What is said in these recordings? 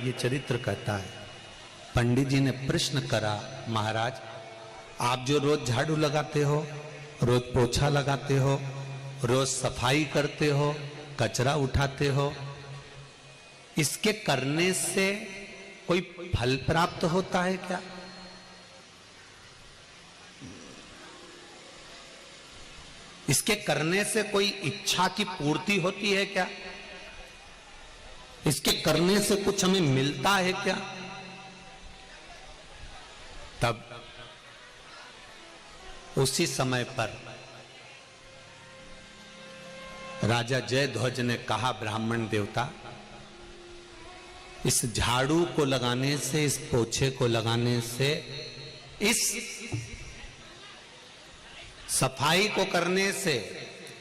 ये चरित्र कहता है। पंडित जी ने प्रश्न करा, महाराज आप जो रोज झाड़ू लगाते हो, रोज पोछा लगाते हो, रोज सफाई करते हो, कचरा उठाते हो, इसके करने से कोई फल प्राप्त होता है क्या? इसके करने से कोई इच्छा की पूर्ति होती है क्या? इसके करने से कुछ हमें मिलता है क्या? तब उसी समय पर राजा जयध्वज ने कहा, ब्राह्मण देवता, इस झाड़ू को लगाने से, इस पोछे को लगाने से, इस सफाई को करने से,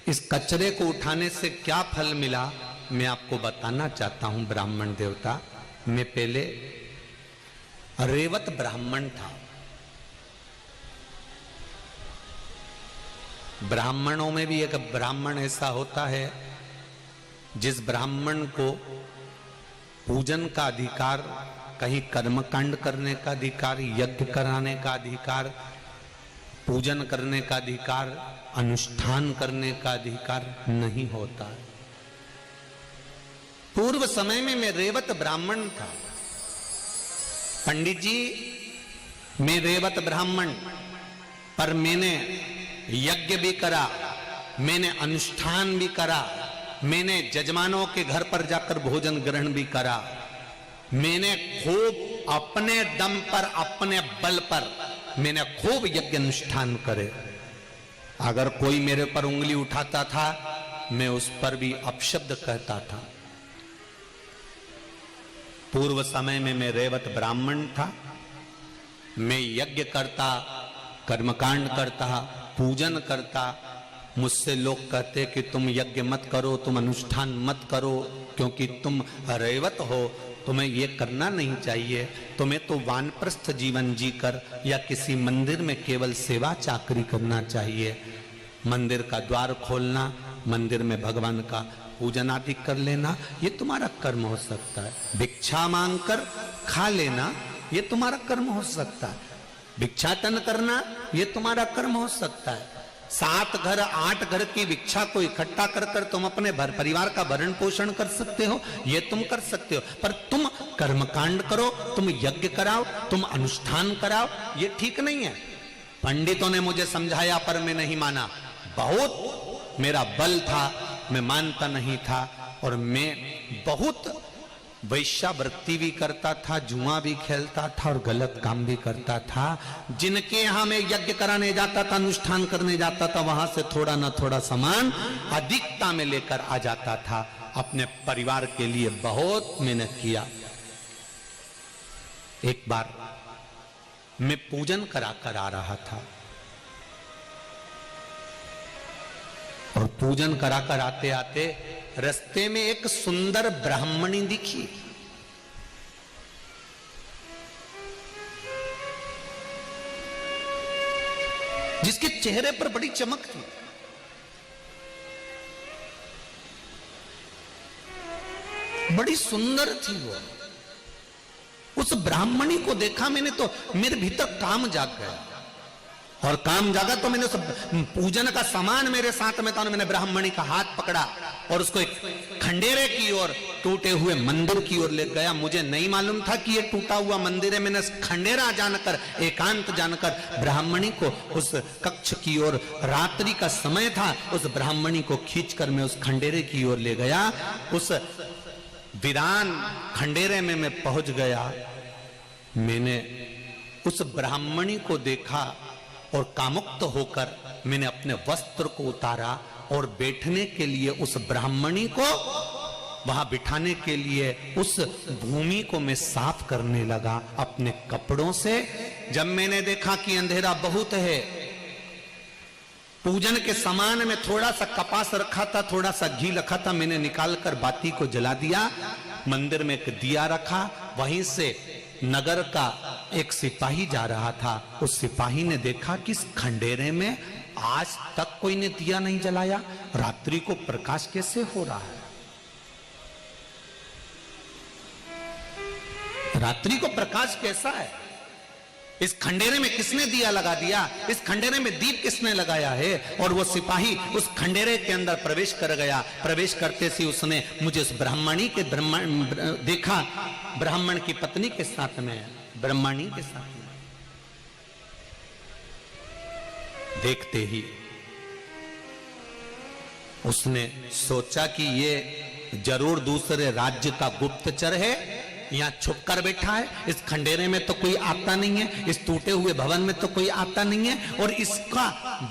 इस कचरे को उठाने से क्या फल मिला, मैं आपको बताना चाहता हूं ब्राह्मण देवता। मैं पहले रेवत ब्राह्मण था। ब्राह्मणों में भी एक ब्राह्मण ऐसा होता है जिस ब्राह्मण को पूजन का अधिकार, कहीं कर्मकांड करने का अधिकार, यज्ञ कराने का अधिकार, पूजन करने का अधिकार, अनुष्ठान करने का अधिकार नहीं होता है। पूर्व समय में मैं रेवत ब्राह्मण था। पंडित जी, मैं रेवत ब्राह्मण, पर मैंने यज्ञ भी करा, मैंने अनुष्ठान भी करा, मैंने जजमानों के घर पर जाकर भोजन ग्रहण भी करा, मैंने खूब अपने दम पर, अपने बल पर मैंने खूब यज्ञ अनुष्ठान करे। अगर कोई मेरे पर उंगली उठाता था, मैं उस पर भी अपशब्द कहता था। पूर्व समय में मैं रेवत ब्राह्मण था। मैं यज्ञ करता, कर्मकांड करता, पूजन करता। मुझसे लोग कहते कि तुम यज्ञ मत करो, तुम अनुष्ठान मत करो, क्योंकि तुम रेवत हो, तुम्हें ये करना नहीं चाहिए। तुम्हें तो वानप्रस्थ जीवन जीकर या किसी मंदिर में केवल सेवा चाकरी करना चाहिए। मंदिर का द्वार खोलना, मंदिर में भगवान का पूजन आदि कर लेना, ये तुम्हारा कर्म हो सकता है। भिक्षा मांगकर खा लेना, ये तुम्हारा कर्म हो सकता है। भिक्षाटन करना, ये तुम्हारा कर्म हो सकता है। 7 घर 8 घर की भिक्षा को इकट्ठा कर कर तुम अपने परिवार का भरण पोषण कर सकते हो, ये तुम कर सकते हो। पर तुम कर्मकांड करो, तुम यज्ञ कराओ, तुम अनुष्ठान कराओ, ये ठीक नहीं है। पंडितों ने मुझे समझाया, पर मैं नहीं माना। बहुत मेरा बल था, मैं मानता नहीं था। और मैं बहुत वैश्यावृत्ति भी करता था, जुआ भी खेलता था और गलत काम भी करता था। जिनके यहां मैं यज्ञ कराने जाता था, अनुष्ठान करने जाता था, वहां से थोड़ा ना थोड़ा सामान अधिकता में लेकर आ जाता था। अपने परिवार के लिए बहुत मेहनत किया। एक बार मैं पूजन कराकर आ रहा था और पूजन कराकर आते आते रास्ते में एक सुंदर ब्राह्मणी दिखी। जिसके चेहरे पर बड़ी चमक थी। बड़ी सुंदर थी वो। उस ब्राह्मणी को देखा मैंने तो मेरे भीतर काम जाग गया। और काम जागा तो मैंने पूजन का सामान मेरे साथ में था। मैंने ब्राह्मणी का हाथ पकड़ा और उसको एक खंडेरे की ओर, टूटे हुए मंदिर की ओर ले गया। मुझे नहीं मालूम था कि ये टूटा हुआ मंदिर है। मैंने खंडेरा जानकर, एकांत जानकर ब्राह्मणी को उस कक्ष की ओर, रात्रि का समय था, उस ब्राह्मणी को खींचकर मैं उस खंडेरे की ओर ले गया। उस वीरान खंडेरे में मैं पहुंच गया। मैंने उस ब्राह्मणी को देखा और कामुक्त होकर मैंने अपने वस्त्र को उतारा और बैठने के लिए उस ब्राह्मणी को वहां बिठाने के लिए उस भूमि को मैं साफ करने लगा अपने कपड़ों से। जब मैंने देखा कि अंधेरा बहुत है, पूजन के सामान में थोड़ा सा कपास रखा था, थोड़ा सा घी रखा था, मैंने निकालकर बाती को जला दिया। मंदिर में एक दिया रखा। वहीं से नगर का एक सिपाही जा रहा था। उस सिपाही ने देखा कि इस खंडेरे में आज तक कोई ने दिया नहीं जलाया, रात्रि को प्रकाश कैसे हो रहा है। रात्रि को प्रकाश कैसा है? इस खंडेरे में किसने दिया लगा दिया? इस खंडेरे में दीप किसने लगाया है? और वो सिपाही उस खंडेरे के अंदर प्रवेश कर गया। प्रवेश करते से उसने मुझे उस ब्राह्मणी के देखा, ब्राह्मण की पत्नी के साथ में, ब्राह्मणी के साथ में। देखते ही उसने सोचा कि ये जरूर दूसरे राज्य का गुप्तचर है, यहां छुप कर बैठा है। इस खंडेरे में तो कोई आता नहीं है, इस टूटे हुए भवन में तो कोई आता नहीं है, और इसका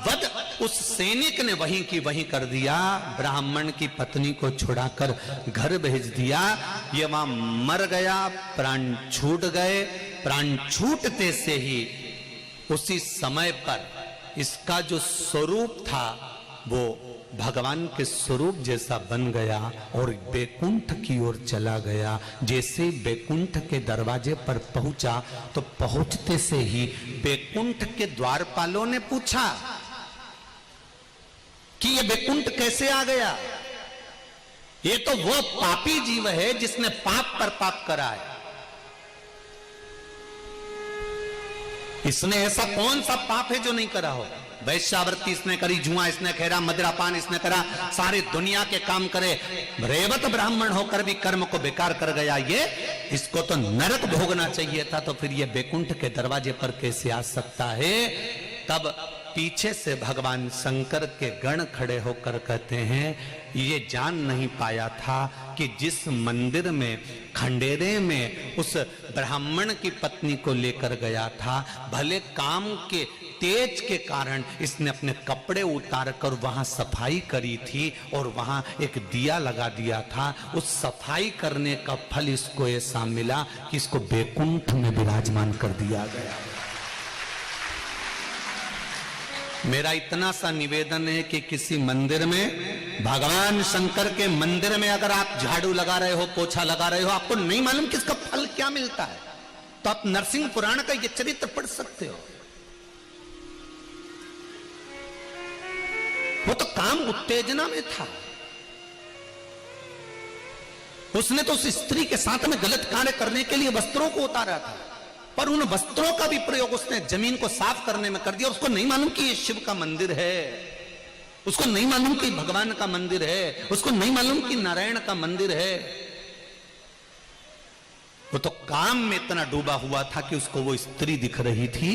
वध उस सैनिक ने वहीं की वहीं कर दिया। ब्राह्मण की पत्नी को छुड़ाकर घर भेज दिया। ये वहां मर गया, प्राण छूट गए। प्राण छूटते से ही उसी समय पर इसका जो स्वरूप था वो भगवान के स्वरूप जैसा बन गया और बैकुंठ की ओर चला गया। जैसे बैकुंठ के दरवाजे पर पहुंचा तो पहुंचते से ही बैकुंठ के द्वारपालों ने पूछा कि ये बैकुंठ कैसे आ गया? ये तो वो पापी जीव है जिसने पाप पर पाप करा है। इसने ऐसा कौन सा पाप है जो नहीं करा हो? वैश्यावृत्ति इसने करी, जुआ इसने खेरा, मदिरापान इसने करा, सारी दुनिया के काम करे। रेवत ब्राह्मण होकर भी कर्म को बेकार कर गया। ये इसको तो नरक भोगना चाहिए था, तो फिर ये बैकुंठ के दरवाजे पर कैसे आ सकता है? तब पीछे से भगवान शंकर के गण खड़े होकर कहते हैं, ये जान नहीं पाया था कि जिस मंदिर में खंडेरे में उस ब्राह्मण की पत्नी को लेकर गया था, भले काम के तेज के कारण इसने अपने कपड़े उतार कर वहां सफाई करी थी और वहां एक दिया लगा दिया था। उस सफाई करने का फल इसको ऐसा मिला कि इसको बैकुंठ में विराजमान कर दिया गया। मेरा इतना सा निवेदन है कि किसी मंदिर में, भगवान शंकर के मंदिर में अगर आप झाड़ू लगा रहे हो, पोछा लगा रहे हो, आपको नहीं मालूम कि इसका फल क्या मिलता है, तो आप नरसिंह पुराण का ये चरित्र पढ़ सकते हो। वो तो काम उत्तेजना में था। उसने तो उस स्त्री के साथ में गलत कार्य करने के लिए वस्त्रों को उतारा था, पर उन वस्त्रों का भी प्रयोग उसने जमीन को साफ करने में कर दिया। उसको नहीं मालूम कि ये शिव का मंदिर है, उसको नहीं मालूम कि भगवान का मंदिर है, उसको नहीं मालूम कि नारायण का मंदिर है। वो तो काम में इतना डूबा हुआ था कि उसको वो स्त्री दिख रही थी,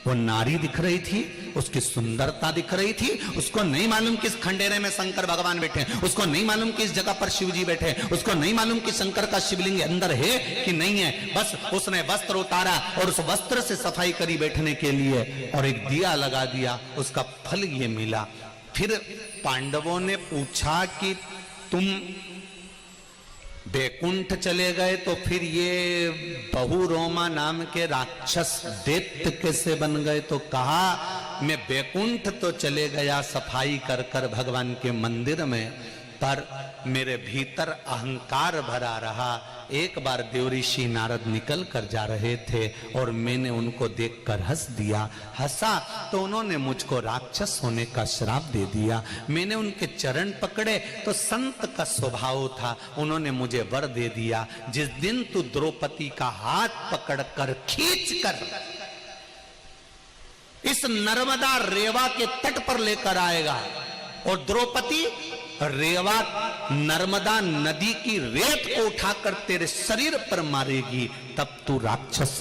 वो नारी दिख रही थी, उसकी सुंदरता दिख रही थी। उसको नहीं मालूम कि इस खंडेरे में शंकर भगवान बैठे हैं, उसको नहीं मालूम कि इस जगह पर शिव जी बैठे हैं, उसको नहीं मालूम कि शंकर का शिवलिंग अंदर है कि नहीं है। बस उसने वस्त्र उतारा और उस वस्त्र से सफाई करी बैठने के लिए और एक दिया लगा दिया, उसका फल ये मिला। फिर पांडवों ने पूछा कि तुम बैकुंठ चले गए तो फिर ये बहुरोमा नाम के राक्षस दैत्य कैसे बन गए? तो कहा, मैं बैकुंठ तो चले गया सफाई कर कर भगवान के मंदिर में, पर मेरे भीतर अहंकार भरा रहा। एक बार देवऋषि नारद निकल कर जा रहे थे और मैंने उनको देखकर हंस दिया, हंसा तो उन्होंने मुझको राक्षस होने का श्राप दे दिया। मैंने उनके चरण पकड़े तो संत का स्वभाव था, उन्होंने मुझे वर दे दिया, जिस दिन तू द्रौपदी का हाथ पकड़कर खींचकर इस नर्मदा रेवा के तट पर लेकर आएगा और द्रौपदी रेवा नर्मदा नदी की रेत को उठाकर तेरे शरीर पर मारेगी, तब तू राक्षस